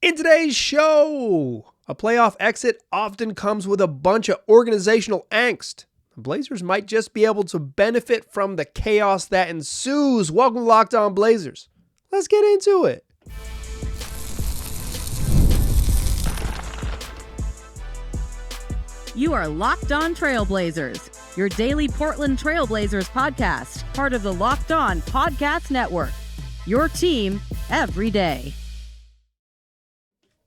In today's show, a playoff exit often comes with a bunch of organizational angst. The Blazers might just be able to benefit from the chaos that ensues. Welcome to Locked On Blazers. Let's get into it. You are Locked On Trailblazers, your daily Portland Trailblazers podcast, part of the Locked On Podcast Network. Your team every day.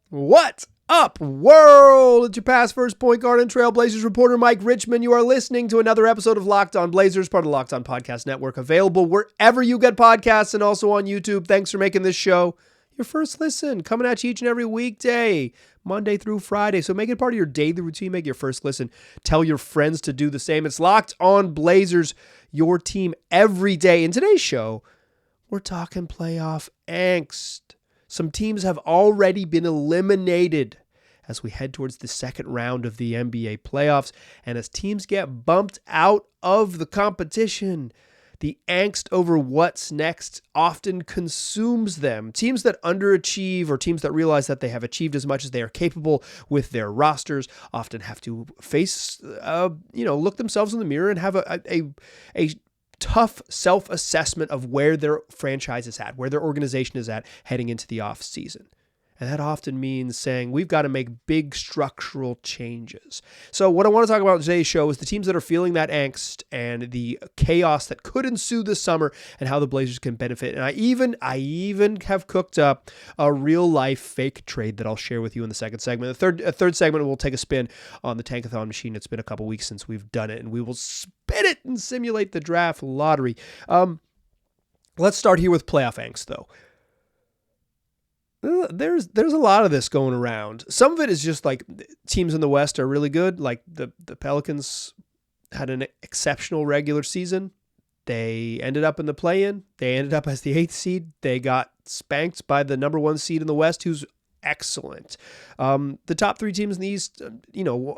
What up, world? It's your past first point guard and Trailblazers reporter, Mike Richmond. You are listening to another episode of Locked On Blazers, part of the Locked On Podcast Network, available wherever you get podcasts and also on YouTube. Thanks for making this show your first listen, coming at you each and every weekday, Monday through Friday. So make it part of your daily routine. Make your first listen. Tell your friends to do the same. It's Locked On Blazers, your team every day. In today's show, we're talking playoff angst. Some teams have already been eliminated as we head towards the second round of the NBA playoffs. And as teams get bumped out of the competition, the angst over what's next often consumes them. Teams that underachieve or teams that realize that they have achieved as much as they are capable with their rosters often have to face, look themselves in the mirror and have a tough self-assessment of where their franchise is at, where their organization is at heading into the off season. And that often means saying we've got to make big structural changes. So what I want to talk about in today's show is the teams that are feeling that angst and the chaos that could ensue this summer and how the Blazers can benefit. And I even have cooked up a real life fake trade that I'll share with you in the second segment. The third segment will take a spin on the tankathon machine. It's been a couple weeks since we've done it, and we will spin it and simulate the draft lottery. Let's start here with playoff angst, though. There's a lot of this going around. Some of it is just like teams in the West are really good. Like the Pelicans had an exceptional regular season. They ended up in the play-in. They ended up as the 8th seed. They got spanked by the number 1 seed in the West, who's excellent. The top 3 teams in the East,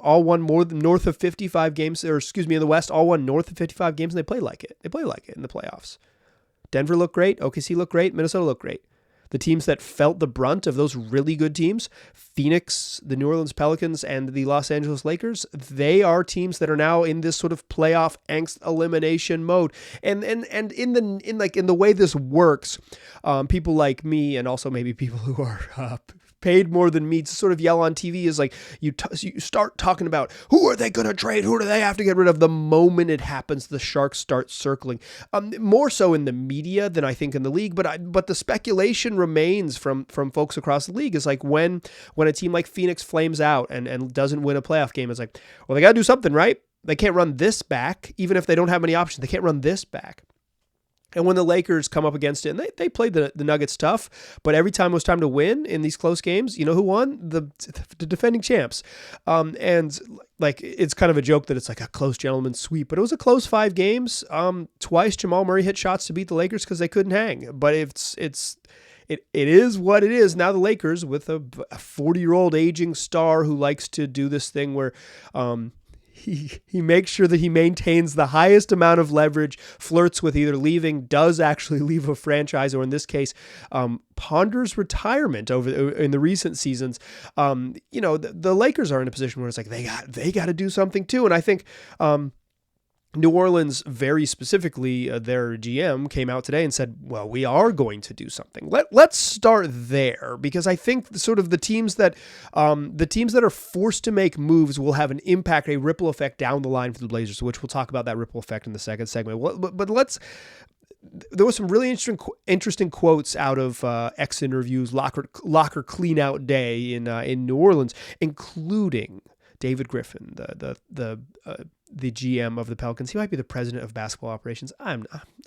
all won north of 55 games, in the West, all won north of 55 games, and they play like it. They play like it in the playoffs. Denver looked great. OKC looked great. Minnesota looked great. The teams that felt the brunt of those really good teams, Phoenix, the New Orleans Pelicans, and the Los Angeles Lakers, they are teams that are now in this sort of playoff angst elimination mode. And in the way this works, people like me and also maybe people who are paid more than me to sort of yell on TV is like you start talking about who are they going to trade, who do they have to get rid of. The moment it happens, the sharks start circling. More so in the media than I think in the league, but the speculation remains from folks across the league is like when a team like Phoenix flames out and doesn't win a playoff game, it's like, well, they got to do something, right? They can't run this back, even if they don't have many options. They can't run this back. And when the Lakers come up against it, and they played the Nuggets tough, but every time it was time to win in these close games, you know who won? The defending champs. And like it's kind of a joke that it's like a close gentleman's sweep, but it was a close 5 games. Twice Jamal Murray hit shots to beat the Lakers because they couldn't hang. But it is what it is. Now the Lakers with a 40-year-old aging star who likes to do this thing where He makes sure that he maintains the highest amount of leverage, flirts with either leaving, does actually leave a franchise, or in this case, ponders retirement in the recent seasons. The Lakers are in a position where it's like they got to do something too, and I think New Orleans, very specifically, their GM came out today and said, well, we are going to do something. Let's start there, because I think sort of the teams that are forced to make moves will have an impact, a ripple effect down the line for the Blazers, which we'll talk about that ripple effect in the second segment. But there was some really interesting quotes out of X interviews, locker clean out day in New Orleans, including David Griffin, the GM of the Pelicans. He might be the president of basketball operations.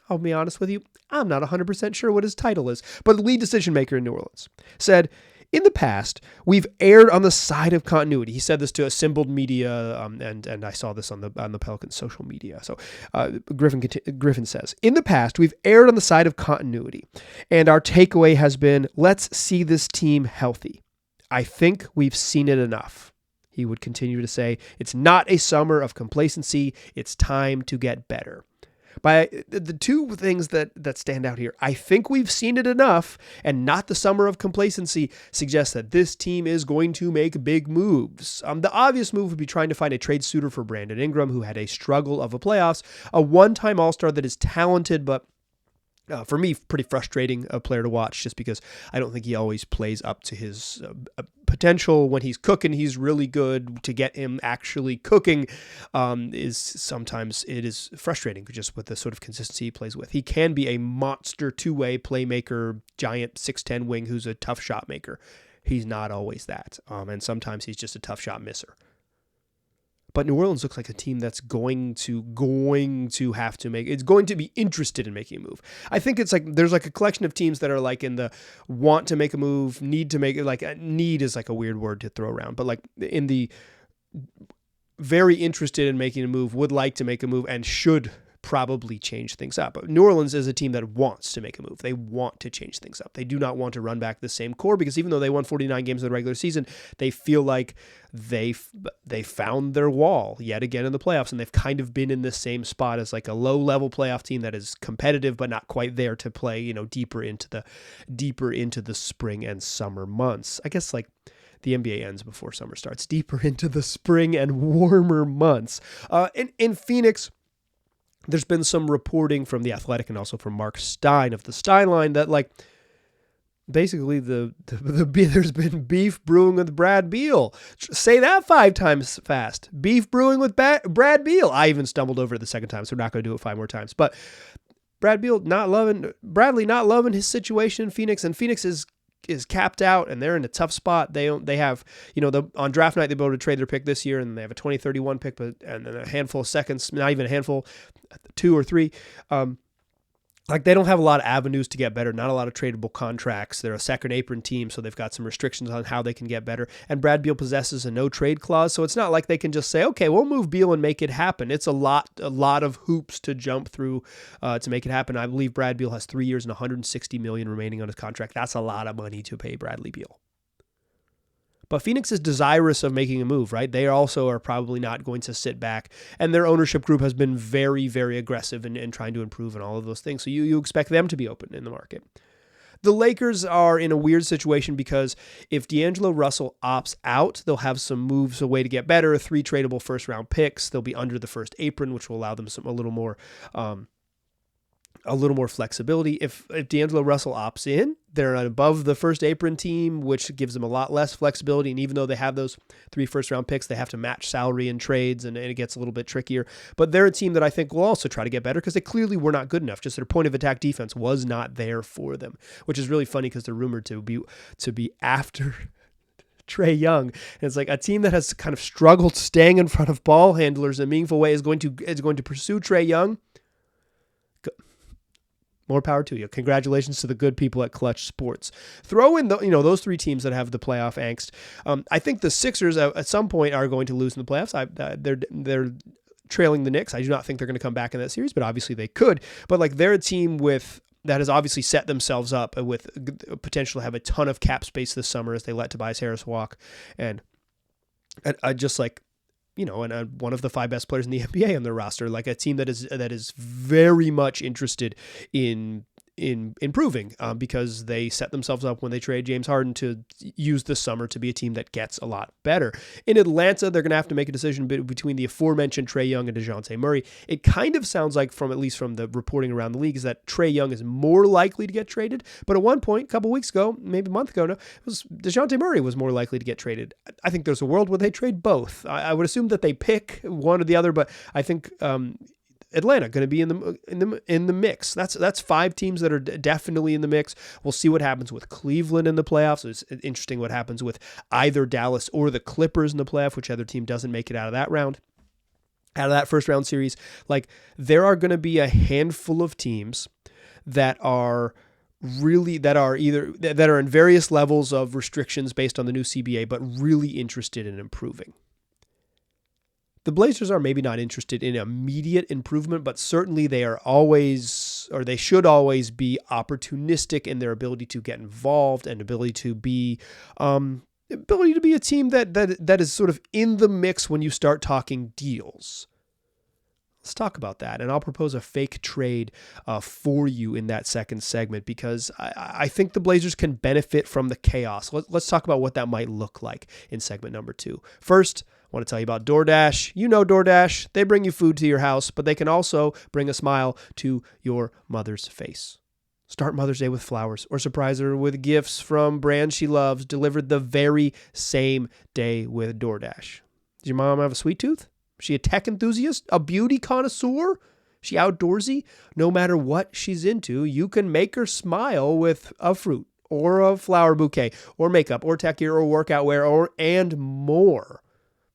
I'll be honest with you, I'm not 100% sure what his title is, but the lead decision maker in New Orleans said, in the past, we've erred on the side of continuity. He said this to assembled media, and I saw this on the Pelicans social media. So Griffin says, in the past, we've erred on the side of continuity, and our takeaway has been, let's see this team healthy. I think we've seen it enough. He would continue to say, it's not a summer of complacency. It's time to get better. By the two things that stand out here, I think we've seen it enough, and not the summer of complacency, suggests that this team is going to make big moves. The obvious move would be trying to find a trade suitor for Brandon Ingram, who had a struggle of a playoffs, a one-time All-Star that is talented, but for me, pretty frustrating a player to watch, just because I don't think he always plays up to his potential. When he's cooking, he's really good. To get him actually cooking is sometimes it is frustrating, just with the sort of consistency he plays with. He can be a monster two-way playmaker, giant 6'10" wing who's a tough shot maker. He's not always that, and sometimes he's just a tough shot misser. But New Orleans looks like a team that's going to have to make, it's going to be interested in making a move. I think it's like, there's like a collection of teams that are like in the want to make a move, need to make it, like need is like a weird word to throw around, but like in the very interested in making a move, would like to make a move, and should probably change things up. But New Orleans is a team that wants to make a move. They want to change things up. They do not want to run back the same core, because even though they won 49 games in the regular season, they feel like they found their wall yet again in the playoffs, and they've kind of been in the same spot as like a low-level playoff team that is competitive but not quite there to play, deeper into the spring and summer months. I guess like the NBA ends before summer starts. Deeper into the spring and warmer months. In Phoenix, there's been some reporting from The Athletic and also from Mark Stein of the Stein Line that like basically there's been beef brewing with Brad Beal. Say that 5 times fast. Beef brewing with Brad Beal. I even stumbled over it the second time, so we're not going to do it 5 more times. But Bradley not loving his situation in Phoenix, and Phoenix is capped out, and they're in a tough spot. They have, on draft night, they'll be able to trade their pick this year, and they have a 2031 pick, and then a handful of seconds, not even a handful, 2 or 3. Like they don't have a lot of avenues to get better, not a lot of tradable contracts. They're a second apron team, so they've got some restrictions on how they can get better. And Brad Beal possesses a no trade clause, so it's not like they can just say, okay, we'll move Beal and make it happen. It's a lot of hoops to jump through to make it happen. I believe Brad Beal has 3 years and $160 million remaining on his contract. That's a lot of money to pay Bradley Beal. But Phoenix is desirous of making a move, right? They also are probably not going to sit back, and their ownership group has been very, very aggressive in trying to improve and all of those things. So you expect them to be open in the market. The Lakers are in a weird situation, because if D'Angelo Russell opts out, they'll have some moves, a way to get better, 3 tradable first-round picks. They'll be under the first apron, which will allow them a little more flexibility. If D'Angelo Russell opts in, they're above the first apron team, which gives them a lot less flexibility. And even though they have those 3 first-round picks, they have to match salary in trades, and it gets a little bit trickier. But they're a team that I think will also try to get better, because they clearly were not good enough. Just their point of attack defense was not there for them, which is really funny, because they're rumored to be after Trae Young. And it's like a team that has kind of struggled staying in front of ball handlers in a meaningful way is going to pursue Trae Young. More power to you. Congratulations to the good people at Clutch Sports. Throw in those 3 teams that have the playoff angst. I think the Sixers at some point are going to lose in the playoffs. They're trailing the Knicks. I do not think they're going to come back in that series, but obviously they could. But like they're a team that has obviously set themselves up with potential to have a ton of cap space this summer as they let Tobias Harris walk, and just like, and one of the 5 best players in the NBA on their roster, like a team that is very much interested in improving, because they set themselves up when they trade James Harden to use this summer to be a team that gets a lot better. In Atlanta, they're going to have to make a decision between the aforementioned Trae Young and DeJounte Murray. It kind of sounds like, at least from the reporting around the league, is that Trae Young is more likely to get traded. But at one point, a couple weeks ago, maybe a month ago, DeJounte Murray was more likely to get traded. I think there's a world where they trade both. I would assume that they pick one or the other, but I think Atlanta going to be in the mix. That's 5 teams that are definitely in the mix. We'll see what happens with Cleveland in the playoffs. It's interesting what happens with either Dallas or the Clippers in the playoff, whichever team doesn't make it out of that round, out of that first round series. Like there are going to be a handful of teams that are in various levels of restrictions based on the new CBA, but really interested in improving. The Blazers are maybe not interested in immediate improvement, but certainly they should always be opportunistic in their ability to get involved and ability to be a team that is sort of in the mix when you start talking deals. Let's talk about that. And I'll propose a fake trade for you in that second segment because I think the Blazers can benefit from the chaos. Let's talk about what that might look like in segment number 2. First, I want to tell you about DoorDash. You know DoorDash. They bring you food to your house, but they can also bring a smile to your mother's face. Start Mother's Day with flowers or surprise her with gifts from brands she loves delivered the very same day with DoorDash. Does your mom have a sweet tooth? Is she a tech enthusiast? A beauty connoisseur? Is she outdoorsy? No matter what she's into, you can make her smile with a fruit or a flower bouquet or makeup or tech gear or workout wear and more.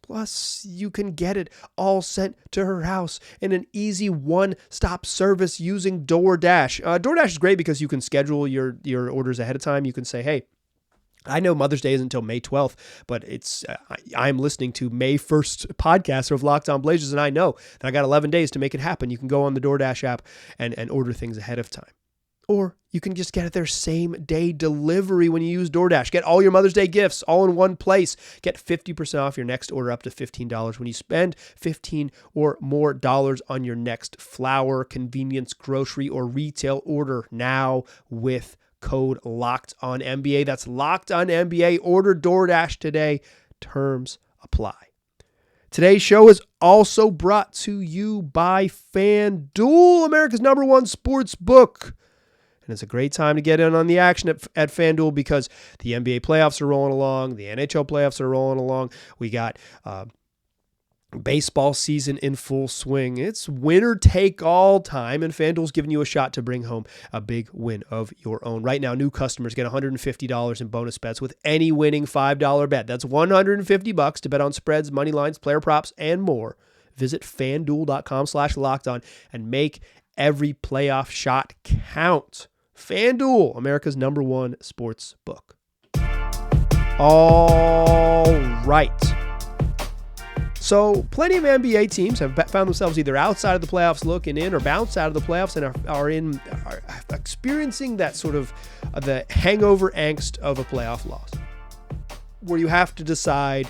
Plus, you can get it all sent to her house in an easy one-stop service using DoorDash. DoorDash is great because you can schedule your orders ahead of time. You can say, hey, I know Mother's Day isn't until May 12th, but I'm listening to May 1st podcast of Locked On Blazers, and I know that I got 11 days to make it happen. You can go on the DoorDash app and order things ahead of time. Or you can just get it their same day delivery when you use DoorDash. Get all your Mother's Day gifts all in one place. Get 50% off your next order up to $15 when you spend $15 or more dollars on your next flour, convenience, grocery, or retail order now with code LOCKEDONNBA. That's LOCKEDONNBA. Order DoorDash today. Terms apply. Today's show is also brought to you by FanDuel, America's #1 sports book. And it's a great time to get in on the action at FanDuel because the NBA playoffs are rolling along. The NHL playoffs are rolling along. We got baseball season in full swing. It's winner take all time, and FanDuel's giving you a shot to bring home a big win of your own. Right now, new customers get $150 in bonus bets with any winning $5 bet. That's $150 to bet on spreads, money lines, player props, and more. Visit FanDuel.com/lockedon and make every playoff shot count. FanDuel, America's #1 sports book. All right. So plenty of NBA teams have found themselves either outside of the playoffs looking in or bounced out of the playoffs and are experiencing that sort of the hangover angst of a playoff loss, where you have to decide,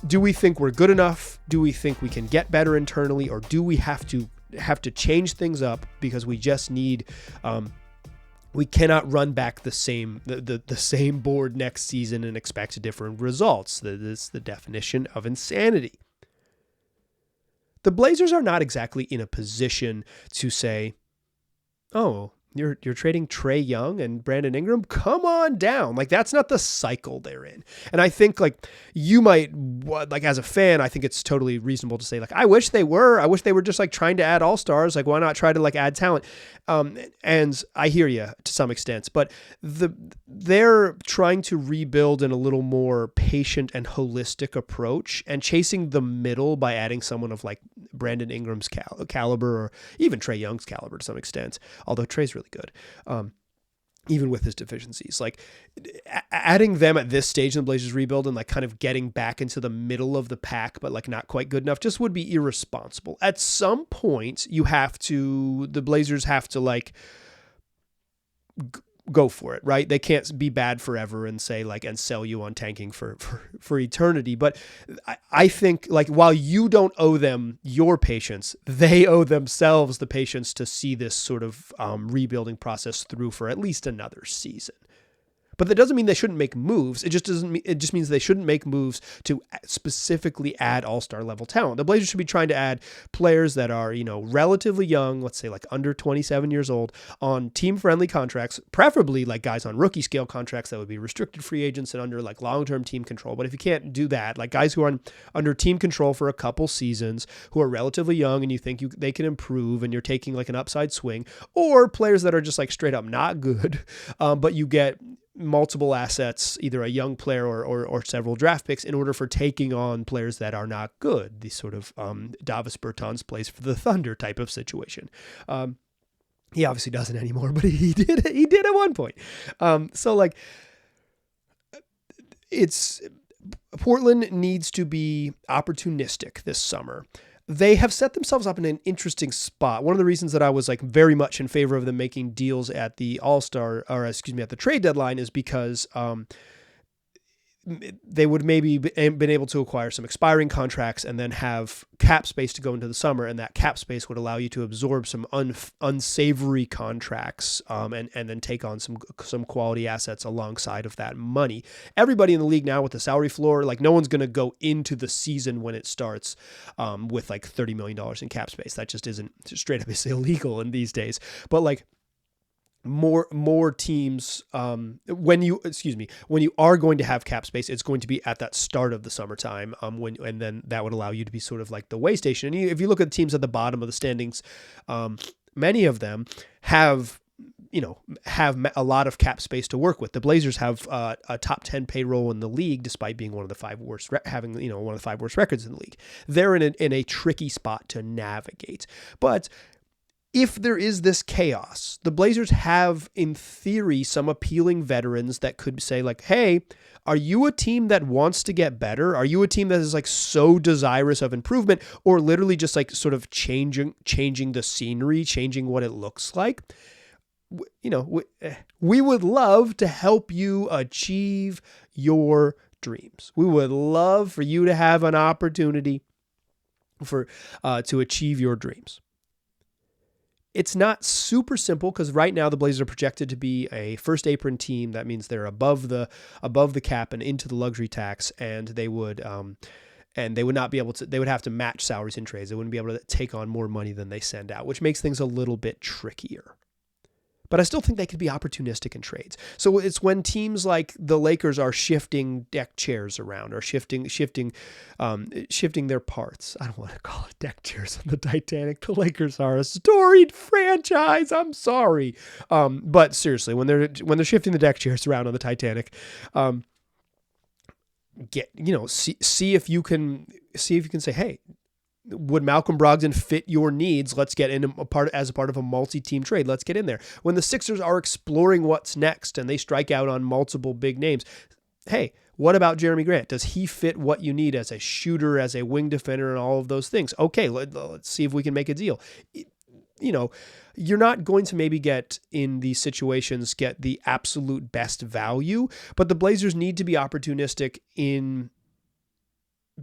do we think we're good enough? Do we think we can get better internally? Or do we have to change things up because we just need, we cannot run back the same board next season and expect different results. That is the definition of insanity. The Blazers are not exactly in a position to say, oh, you're trading Trae Young and Brandon Ingram? Come on down. Like, that's not the cycle they're in. And I think, like, you might, like, as a fan, I think it's totally reasonable to say, like, I wish they were just, like, trying to add all-stars. Like, why not try to, like, add talent? And I hear you to some extent, but they're trying to rebuild in a little more patient and holistic approach, and chasing the middle by adding someone of, like, Brandon Ingram's caliber, or even Trae Young's caliber to some extent, although Trae's really good, even with his deficiencies. Like, adding them at this stage in the Blazers rebuild and, like, kind of getting back into the middle of the pack, but, like, not quite good enough, just would be irresponsible. At some point, the Blazers have to, like, go for it, right? They can't be bad forever and say, like, and sell you on tanking for eternity. But I think, like, while you don't owe them your patience, they owe themselves the patience to see this sort of rebuilding process through for at least another season. But that doesn't mean they shouldn't make moves. It just means they shouldn't make moves to specifically add all-star level talent. The Blazers should be trying to add players that are, relatively young, let's say like under 27 years old, on team-friendly contracts, preferably like guys on rookie scale contracts that would be restricted free agents and under like long-term team control. But if you can't do that, like guys who are under team control for a couple seasons, who are relatively young and you think they can improve and you're taking like an upside swing, or players that are just like straight up not good, but you get multiple assets, either a young player or several draft picks, in order for taking on players that are not good. These sort of Davis Bertans plays for the Thunder type of situation. He obviously doesn't anymore, but he did at one point. So like, Portland needs to be opportunistic this summer. They have set themselves up in an interesting spot. One of the reasons that I was like very much in favor of them making deals at the at the trade deadline is because they would maybe been able to acquire some expiring contracts and then have cap space to go into the summer, and that cap space would allow you to absorb some unsavory contracts and then take on some quality assets alongside of that money. Everybody in the league now with the salary floor, like no one's going to go into the season when it starts with like $30 million in cap space. That just isn't straight up is illegal in these days. But like more teams, when you are going to have cap space, it's going to be at that start of the summertime, and then that would allow you to be sort of like the way station. And if you look at the teams at the bottom of the standings, many of them have a lot of cap space to work with. The Blazers have a top 10 payroll in the league, despite being one of the 5 worst, having one of the 5 worst records in the league. They're in a tricky spot to navigate, but if there is this chaos, the Blazers have, in theory, some appealing veterans that could say like, hey, are you a team that wants to get better? Are you a team that is like so desirous of improvement, or literally just like sort of changing the scenery, changing what it looks like? We would love to help you achieve your dreams. We would love for you to have an opportunity to achieve your dreams. It's not super simple because right now the Blazers are projected to be a first apron team. That means they're above the cap and into the luxury tax, and they would not be able to. They would have to match salaries in trades. They wouldn't be able to take on more money than they send out, which makes things a little bit trickier. But I still think they could be opportunistic in trades. So it's when teams like the Lakers are shifting deck chairs around or shifting their parts. I don't want to call it deck chairs on the Titanic. The Lakers are a storied franchise. I'm sorry. But seriously, when they're shifting the deck chairs around on the Titanic, see if you can say, hey, would Malcolm Brogdon fit your needs? Let's get in as a part of a multi-team trade. Let's get in there. When the Sixers are exploring what's next and they strike out on multiple big names, hey, what about Jeremy Grant? Does he fit what you need as a shooter, as a wing defender, and all of those things? Okay, let's see if we can make a deal. You're not going to maybe get in these situations, get the absolute best value, but the Blazers need to be opportunistic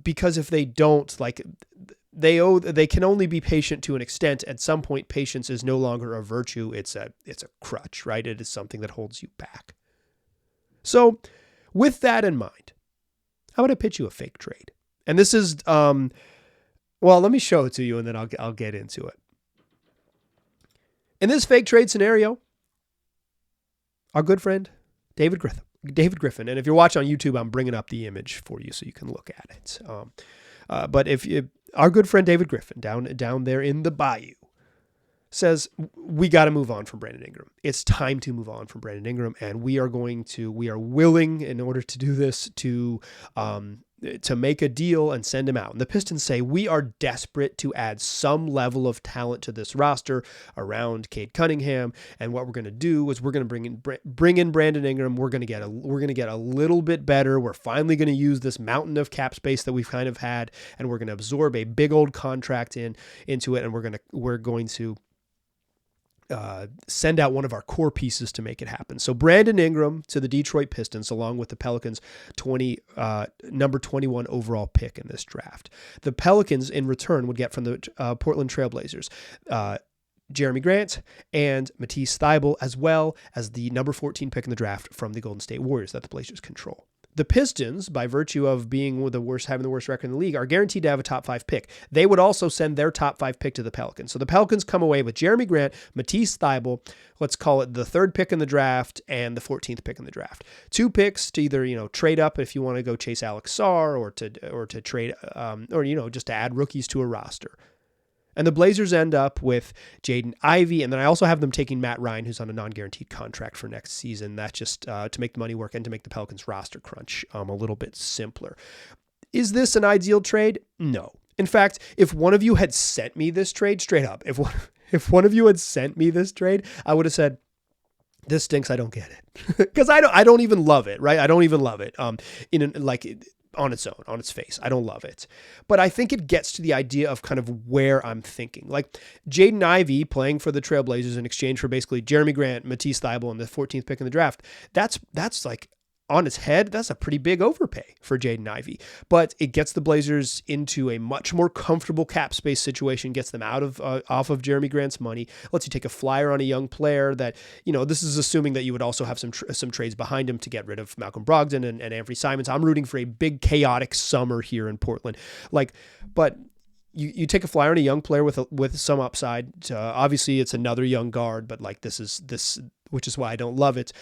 because if they don't, like, they can only be patient to an extent. At some point, patience is no longer a virtue. It's a crutch, right? It is something that holds you back. So with that in mind, how about I pitch you a fake trade? And this is, let me show it to you and then I'll get into it. In this fake trade scenario, our good friend, David Griffin. And if you're watching on YouTube, I'm bringing up the image for you so you can look at it. But our good friend David Griffin down there in the bayou says, we got to move on from Brandon Ingram. It's time to move on from Brandon Ingram. And we are willing, in order to do this, to make a deal and send him out. And the Pistons say, we are desperate to add some level of talent to this roster around Cade Cunningham. And what we're going to do is we're going to bring in Brandon Ingram. We're going to get a little bit better. We're finally going to use this mountain of cap space that we've kind of had, and we're going to absorb a big old contract into it. And we're going to send out one of our core pieces to make it happen. So Brandon Ingram to the Detroit Pistons, along with the Pelicans' number 21 overall pick in this draft. The Pelicans, in return, would get from the Portland Trailblazers Jeremy Grant and Matisse Thybulle, as well as the number 14 pick in the draft from the Golden State Warriors that the Blazers control. The Pistons, by virtue of having the worst record in the league, are guaranteed to have a top 5 pick. They would also send their top 5 pick to the Pelicans. So the Pelicans come away with Jeremy Grant, Matisse Thybulle, let's call it the 3rd pick in the draft and the 14th pick in the draft. 2 picks to either, trade up if you want to go chase Alex Sarr or to trade, just to add rookies to a roster. And the Blazers end up with Jaden Ivey, and then I also have them taking Matt Ryan, who's on a non-guaranteed contract for next season. That's just to make the money work and to make the Pelicans roster crunch a little bit simpler. Is this an ideal trade? No. In fact, if one of you had sent me this trade, straight up, if one of you had sent me this trade, I would have said, this stinks, I don't get it. Because I don't even love it, right? I don't even love it. On its own, on its face. I don't love it. But I think it gets to the idea of kind of where I'm thinking. Like Jaden Ivey playing for the Trailblazers in exchange for basically Jeremy Grant, Matisse Thybulle, and the 14th pick in the draft. That's like on its head, that's a pretty big overpay for Jaden Ivey. But it gets the Blazers into a much more comfortable cap space situation, gets them out of off of Jeremy Grant's money, lets you take a flyer on a young player that, this is assuming that you would also have some trades behind him to get rid of Malcolm Brogdon and Anthony Simons. I'm rooting for a big chaotic summer here in Portland. But you take a flyer on a young player with some upside. Obviously, it's another young guard, but this, which is why I don't love it.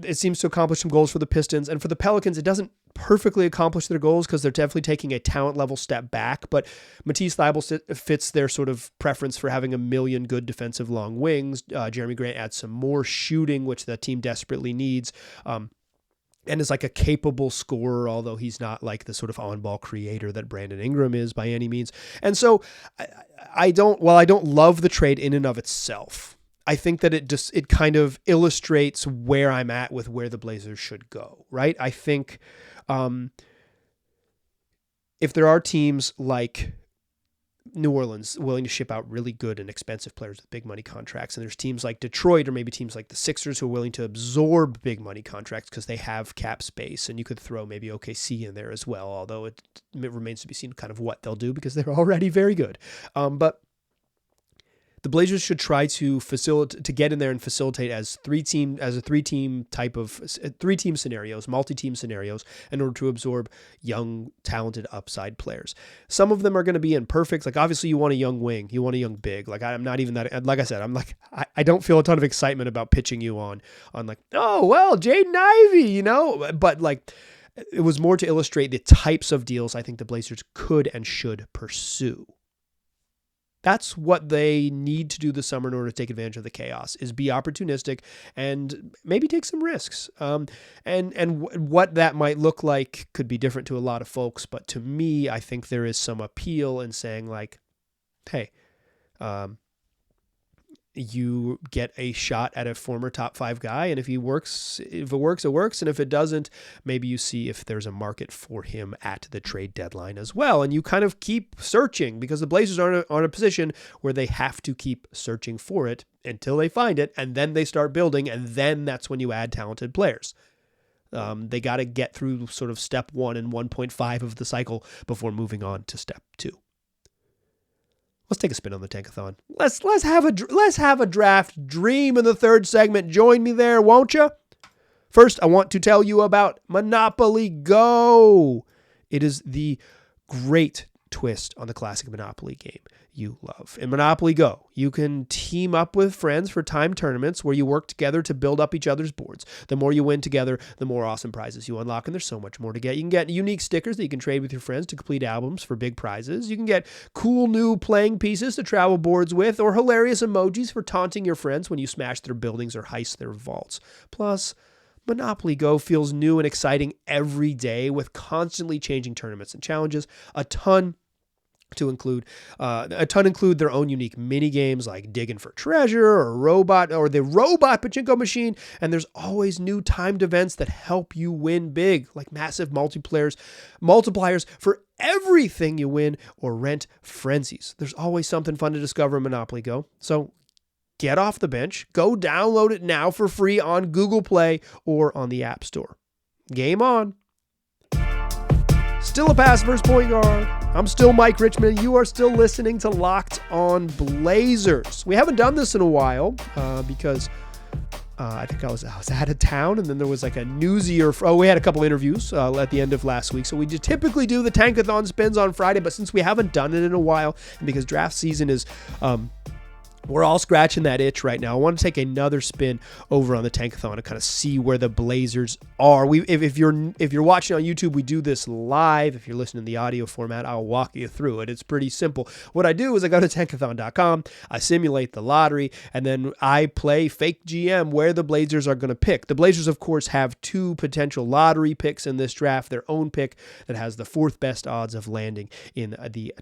It seems to accomplish some goals for the Pistons, and for the Pelicans, it doesn't perfectly accomplish their goals because they're definitely taking a talent level step back. But Matisse Thybulle fits their sort of preference for having a million good defensive long wings. Jeremy Grant adds some more shooting, which the team desperately needs. And is like a capable scorer, although he's not like the sort of on-ball creator that Brandon Ingram is by any means. And so I don't love the trade in and of itself, I think that it kind of illustrates where I'm at with where the Blazers should go, right? I think if there are teams like New Orleans willing to ship out really good and expensive players with big money contracts, and there's teams like Detroit or maybe teams like the Sixers who are willing to absorb big money contracts because they have cap space, and you could throw maybe OKC in there as well, although it remains to be seen kind of what they'll do because they're already very good. But the Blazers should try to get in there and facilitate as three-team scenarios, multi-team scenarios, in order to absorb young, talented upside players. Some of them are going to be imperfect. Like obviously you want a young wing, you want a young big. Like I'm not even that. Like I said, I don't feel a ton of excitement about pitching you on like, oh well, Jaden Ivey, but like it was more to illustrate the types of deals I think the Blazers could and should pursue. That's what they need to do this summer in order to take advantage of the chaos, is be opportunistic and maybe take some risks. And what that might look like could be different to a lot of folks. But to me, I think there is some appeal in saying like, hey, you get a shot at a former top 5 guy. And if it works, it works. And if it doesn't, maybe you see if there's a market for him at the trade deadline as well. And you kind of keep searching because the Blazers are in a position where they have to keep searching for it until they find it. And then they start building. And then that's when you add talented players. They got to get through sort of step 1 and 1.5 of the cycle before moving on to step 2. Let's take a spin on the tankathon. Let's have a draft dream in the third segment. Join me there, won't you? First, I want to tell you about Monopoly Go. It is the great twist on the classic Monopoly game you love. In Monopoly Go, you can team up with friends for timed tournaments where you work together to build up each other's boards. The more you win together, the more awesome prizes you unlock, and there's so much more to get. You can get unique stickers that you can trade with your friends to complete albums for big prizes. You can get cool new playing pieces to travel boards with, or hilarious emojis for taunting your friends when you smash their buildings or heist their vaults. Plus, Monopoly Go feels new and exciting every day with constantly changing tournaments and challenges. A ton include their own unique mini games like digging for treasure or the robot pachinko machine, and there's always new timed events that help you win big, like massive multipliers for everything you win or rent frenzies. There's always something fun to discover in Monopoly Go, so get off the bench, go download it now for free on Google Play or on the App Store. Game on. Still a pass first point guard. I'm still Mike Richmond. You are still listening to Locked On Blazers. We haven't done this in a while because I think I was out of town, and then there was like a newsier. We had a couple interviews at the end of last week, so we just typically do the tankathon spins on Friday. But since we haven't done it in a while, and because draft season is we're all scratching that itch right now, I want to take another spin over on the tankathon to kind of see where the Blazers are. If you're watching on YouTube, we do this live. If you're listening in the audio format, I'll walk you through it. It's pretty simple. What I do is I go to tankathon.com, I simulate the lottery, and then I play fake GM where the Blazers are going to pick. The Blazers, of course, have 2 potential lottery picks in this draft. Their own pick that has the 4th best odds of landing in the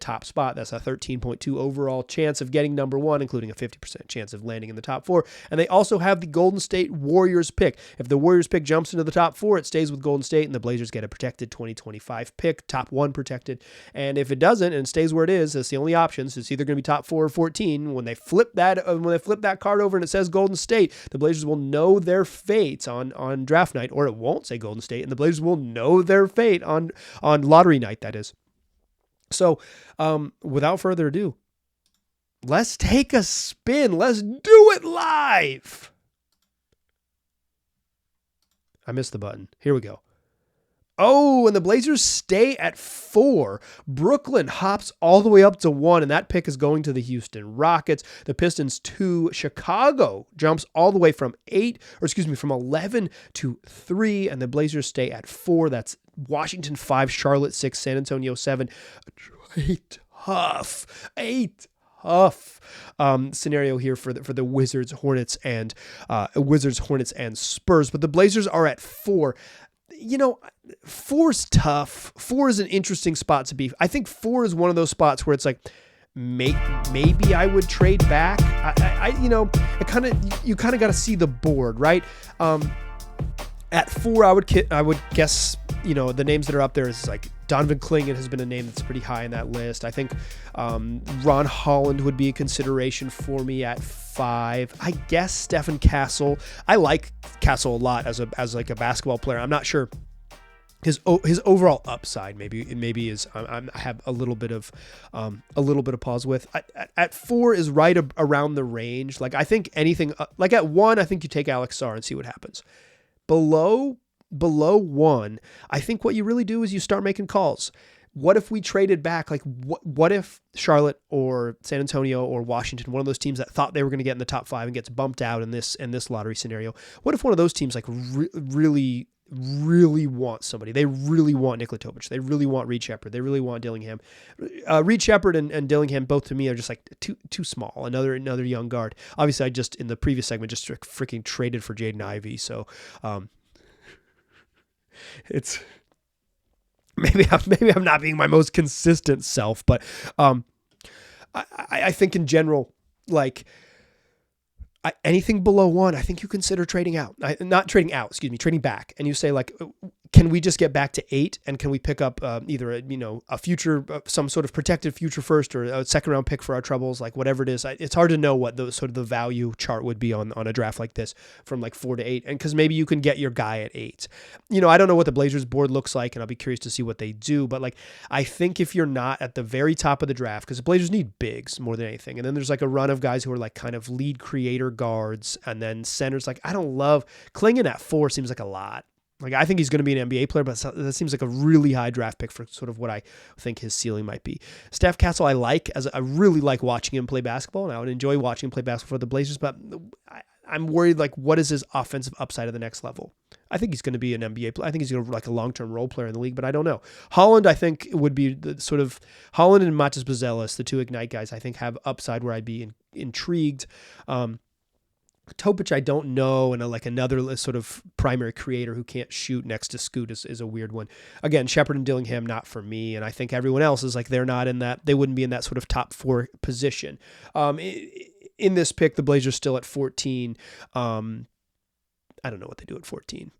top spot. That's a 13.2 overall chance of getting getting number 1, including a 50% chance of landing in the top 4. And they also have the Golden State Warriors pick. If the Warriors pick jumps into the top 4, it stays with Golden State, and the Blazers get a protected 2025 pick, top 1 protected. And if it doesn't and stays where it is, that's the only options. It's either going to be top 4 or 14. When they flip that card over and it says Golden State, the Blazers will know their fate on draft night, or it won't say Golden State, and the Blazers will know their fate on lottery night, that is. So, without further ado, let's take a spin. Let's do it live. I missed the button. Here we go. Oh, and the Blazers stay at 4. Brooklyn hops all the way up to 1, and that pick is going to the Houston Rockets. The Pistons 2. Chicago jumps all the way from 11 to 3, and the Blazers stay at 4. That's Washington 5, Charlotte 6, San Antonio 7. A tough scenario here for the Wizards, Hornets, and Spurs. But the Blazers are at 4. 4's tough. 4 is an interesting spot to be. I think 4 is one of those spots where it's like, maybe I would trade back. You kind of got to see the board, right? At 4, I would guess, the names that are up there is like Donovan Clingan has been a name that's pretty high in that list. I think Ron Holland would be a consideration for me at 5. I guess Stephen Castle. I like Castle a lot as like a basketball player. I'm not sure his overall upside maybe is I have a little bit of pause with. At 4 is right around the range. Like I think anything like at 1, I think you take Alex Sarr and see what happens. Below 1, I think what you really do is you start making calls. What if we traded back? Like what if Charlotte or San Antonio or Washington, one of those teams that thought they were going to get in the top 5 and gets bumped out in this lottery scenario? What if one of those teams like really want somebody? They really want Nikola Jovic. They really want Reed Shepherd. They really want Dillingham. Reed Shepherd and Dillingham, both to me, are just like too small. Another young guard. Obviously, I just in the previous segment just freaking traded for Jaden Ivey. So it's maybe I'm not being my most consistent self, but I think in general, like anything below 1, I think you consider trading out. Trading back. And you say like, can we just get back to 8? And can we pick up either a future, some sort of protected future first or a second round pick for our troubles, like whatever it is. It's hard to know what the value chart would be on a draft like this from like 4 to 8. And because maybe you can get your guy at 8. I don't know what the Blazers board looks like, and I'll be curious to see what they do. But like, I think if you're not at the very top of the draft, because the Blazers need bigs more than anything. And then there's like a run of guys who are like kind of lead creator guards, and then centers. Like, I don't love Clingan at 4 seems like a lot. Like, I think he's going to be an NBA player, but that seems like a really high draft pick for sort of what I think his ceiling might be. Steph Castle, I really like watching him play basketball, and I would enjoy watching him play basketball for the Blazers, but I'm worried, like, what is his offensive upside at the next level? I think he's going to be an NBA player. I think he's going to be like a long-term role player in the league, but I don't know. Holland, I think, would be the sort of Holland and Matas Buzelis, the 2 Ignite guys, I think have upside where I'd be intrigued. Topic, I don't know, and like another sort of primary creator who can't shoot next to Scoot is a weird one. Again, Shepherd and Dillingham, not for me, and I think everyone else is like they're not in that. They wouldn't be in that sort of top 4 position. In this pick, the Blazers still at 14. I don't know what they do at 14.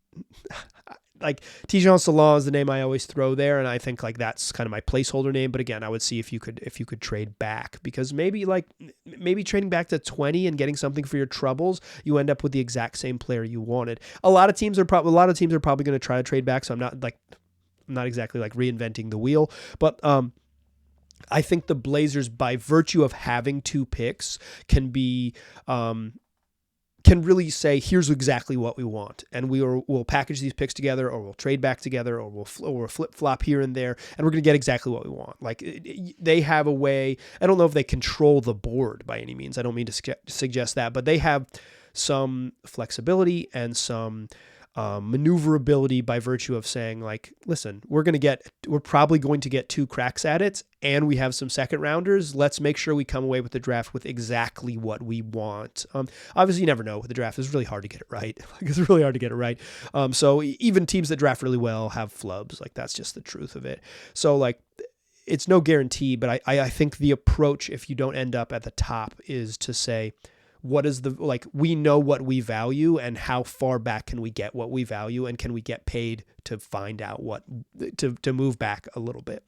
Like Tijon Salon is the name I always throw there, and I think like that's kind of my placeholder name. But again, I would see if you could trade back, because maybe trading back to 20 and getting something for your troubles, you end up with the exact same player you wanted. A lot of teams are probably going to try to trade back, so I'm not exactly like reinventing the wheel, but I think the Blazers, by virtue of having 2 picks, can really say, here's exactly what we want. And we'll package these picks together, or we'll trade back together, or we'll flip-flop here and there, and we're going to get exactly what we want. Like, they have a way. I don't know if they control the board by any means. I don't mean to suggest that, but they have some flexibility and some maneuverability by virtue of saying, like, listen, we're probably going to get 2 cracks at it, and we have some second rounders. Let's make sure we come away with the draft with exactly what we want. Obviously, you never know with the draft. It's really hard to get it right. It's really hard to get it right. So even teams that draft really well have flubs. Like, that's just the truth of it. So like, it's no guarantee, but I think the approach, if you don't end up at the top, is to say, what is we know what we value and how far back can we get what we value, and can we get paid to find out to move back a little bit.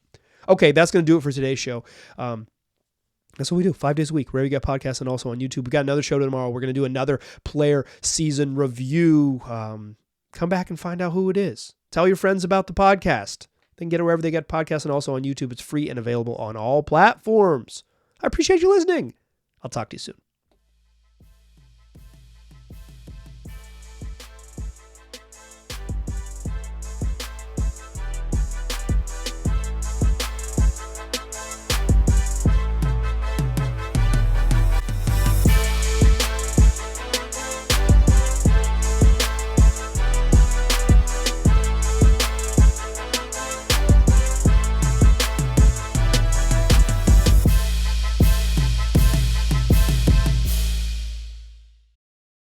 Okay, that's going to do it for today's show. That's what we do 5 days a week, where we get podcasts and also on YouTube. We got another show tomorrow. We're going to do another player season review. Come back and find out who it is. Tell your friends about the podcast. They can get it wherever they get podcasts and also on YouTube. It's free and available on all platforms. I appreciate you listening. I'll talk to you soon.